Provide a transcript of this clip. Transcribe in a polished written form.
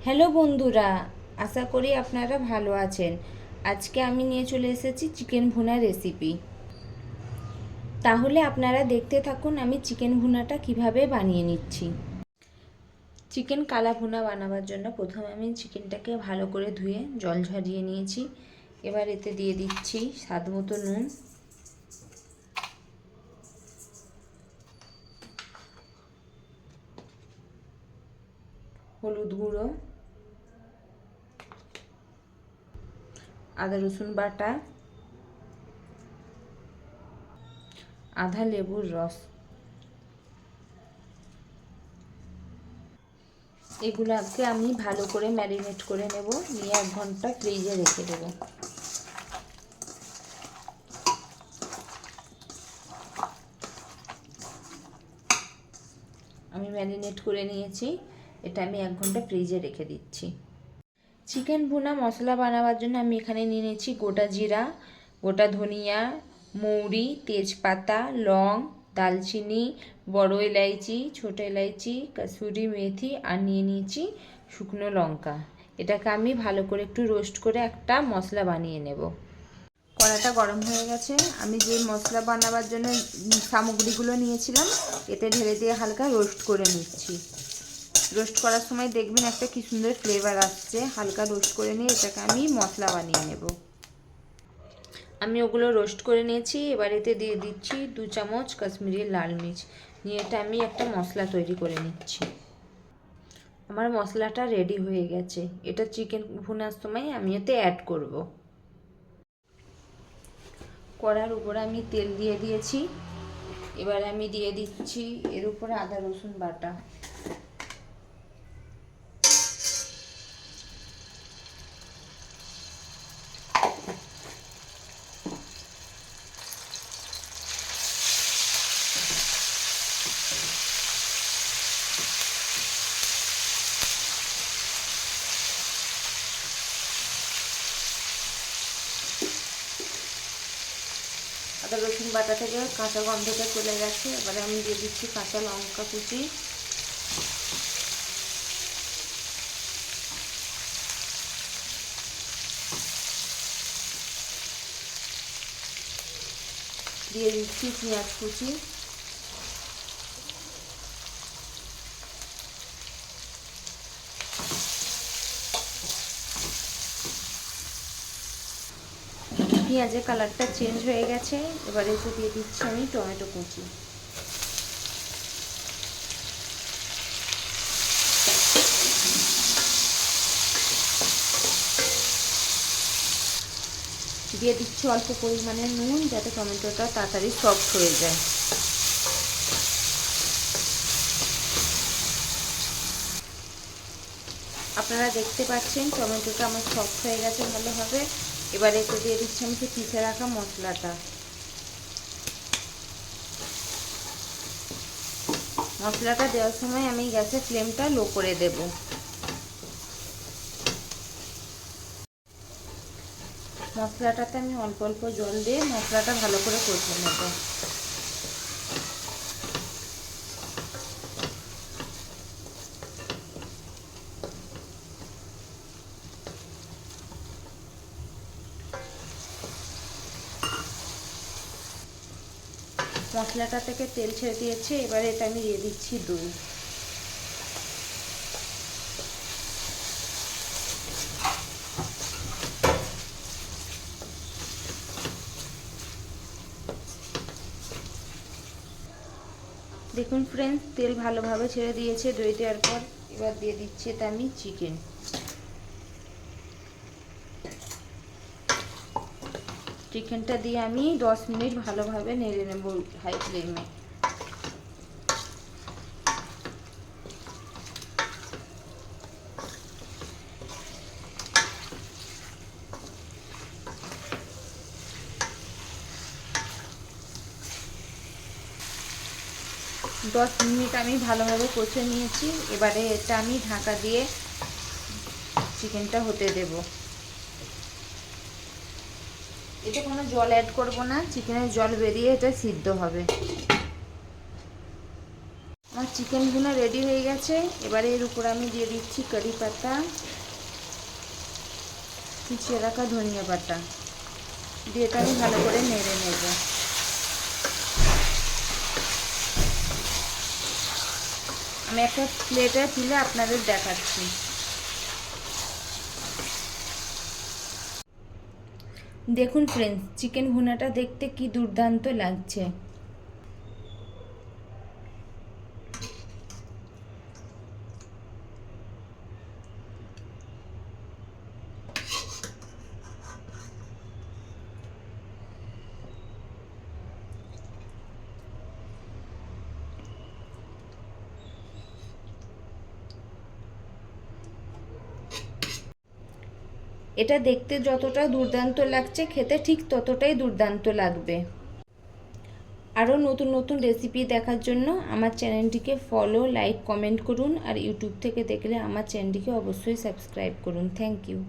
Hello বন্ধুরা, আশা করি আপনারা ভালো আছেন। আজকে আমি নিয়ে চলে এসেছি চিকেন ভুনা রেসিপি। তাহলে আপনারা দেখতে থাকুন আমি চিকেন ভুনাটা কিভাবে বানিয়ে নিচ্ছি। চিকেন কালা ভুনা বানাবার জন্য প্রথমে আমি চিকেনটাকে ভালো করে ধুয়ে জল ঝরিয়ে নিয়েছি। এবার এতে দিয়ে দিচ্ছি স্বাদ মতো নুন, হলুদ গুঁড়ো, আদা রসুন বাটা, আধা লেবুর রস। এগুলোকে আমি ভালো করে ম্যারিনেট করে নেব, নিয়ে 1 ঘন্টা ফ্রিজে রেখে দেবো। আমি ম্যারিনেট করে নিয়েছি, এটা আমি 1 ঘন্টা ফ্রিজে রেখে দিচ্ছি। চিকেন ভুনা মশলা বানাবার জন্য আমি এখানে নিয়ে নিয়েছি গোটা জিরা, গোটা ধনিয়া, মৌরি, তেজপাতা, লং, দালচিনি, বড় এলাইচি, ছোট এলাইচি, কাসুরি মেথি আর নিয়ে নিয়েছি শুকনো লঙ্কা। এটাকে আমি ভালো করে একটু রোস্ট করে একটা মশলা বানিয়ে নেব। কড়াটা গরম হয়ে গেছে, আমি যে মশলা বানাবার জন্য সামগ্রীগুলো নিয়েছিলাম এতে ঢেলে দিয়ে হালকা রোস্ট করে নিচ্ছি। রোস্ট করার সময় দেখবেন একটা কি সুন্দর ফ্লেভার আসছে। হালকা রোস্ট করে নিয়ে এটাকে আমি মশলা বানিয়ে নেব। আমি ওগুলো রোস্ট করে নিয়েছি। এবার এতে দিয়ে দিচ্ছি 2 চামচ কাশ্মীরি লাল মির্চ, নিয়ে এটা আমি একটা মশলা তৈরি করে নিচ্ছি। আমার মশলাটা রেডি হয়ে গেছে, এটা চিকেন ভুনার সময় আমি এতে অ্যাড করব। কড়ার উপরে আমি তেল দিয়ে দিয়েছি। এবার আমি দিয়ে দিচ্ছি এর উপরে আদা রসুন বাটা, আদা রসুন বাটা থেকে কাঁচা গন্ধটা চলে গেছে। এবারে আমি দিয়ে দিচ্ছি কাঁচা লঙ্কা কুচি, দিয়ে দিচ্ছি পেঁয়াজ কুচি, পেঁয়াজের কালারটা চেঞ্জ হয়ে গেছে। এবারে এতে দিয়ে দিচ্ছি আমি টমেটো কুচি, দিয়ে দিচ্ছি অল্প পরিমাণে নুন, যাতে টমেটোটা তাড়াতাড়ি সফট হয়ে যায়। আপনারা দেখতে পাচ্ছেন টমেটোটা আমার সফট হয়ে গেছে ভালোভাবে। এবারে এতে দিয়ে দিচ্ছি আমি পিষে রাখা মশলাটা। মশলাটা দেওয়ার সময় আমি গ্যাসের ফ্লেমটা লো করে দেব। মশলাটাতে আমি অল্প অল্প জল দিয়ে মশলাটা ভালো করে কষে নেব। মশলাটা থেকে তেল ছেড়ে দিয়েছে। এবারে এটা আমি দিয়ে দিচ্ছি দই। দেখুন ফ্রেন্ডস, তেল ভালোভাবে ছেড়ে দিয়েছে দই দেওয়ার পর। এবার দিয়ে দিচ্ছি এটা আমি চিকেন। চিকেনটা দিয়ে আমি 10 মিনিট ভালোভাবে নেড়ে নেব হাই ফ্লেমে। 10 মিনিট আমি ভালোভাবে কষে নিয়েছি। এবারে এটা আমি ঢাকা দিয়ে চিকেনটা হতে দেব। এতে কোনো জল অ্যাড করব না, চিকেনের জল বেরিয়ে এটা সিদ্ধ হবে। আমার চিকেন ভুনা রেডি হয়ে গেছে। এবারে এর উপর আমি দিয়ে দিচ্ছি কারি পাতা, কুচিয়ে রাখা ধনিয়া পাতা দিয়ে এটা আমি ভালো করে নেড়ে নেব। আমি একটা প্লেটে তুলে আপনাদের দেখাচ্ছি। দেখুন ফ্রেন্ডস, চিকেন ভুনাটা দেখতে কি দুর্দান্ত লাগছে। এটা দেখতে যতটা দুর্দান্ত লাগছে, খেতে ঠিক ততটাই দুর্দান্ত লাগবে। আরও নতুন নতুন রেসিপি দেখার জন্য আমার চ্যানেলটিকে ফলো, লাইক, কমেন্ট করুন। আর ইউটিউব থেকে দেখলে আমার চ্যানেলটিকে অবশ্যই সাবস্ক্রাইব করুন। Thank you.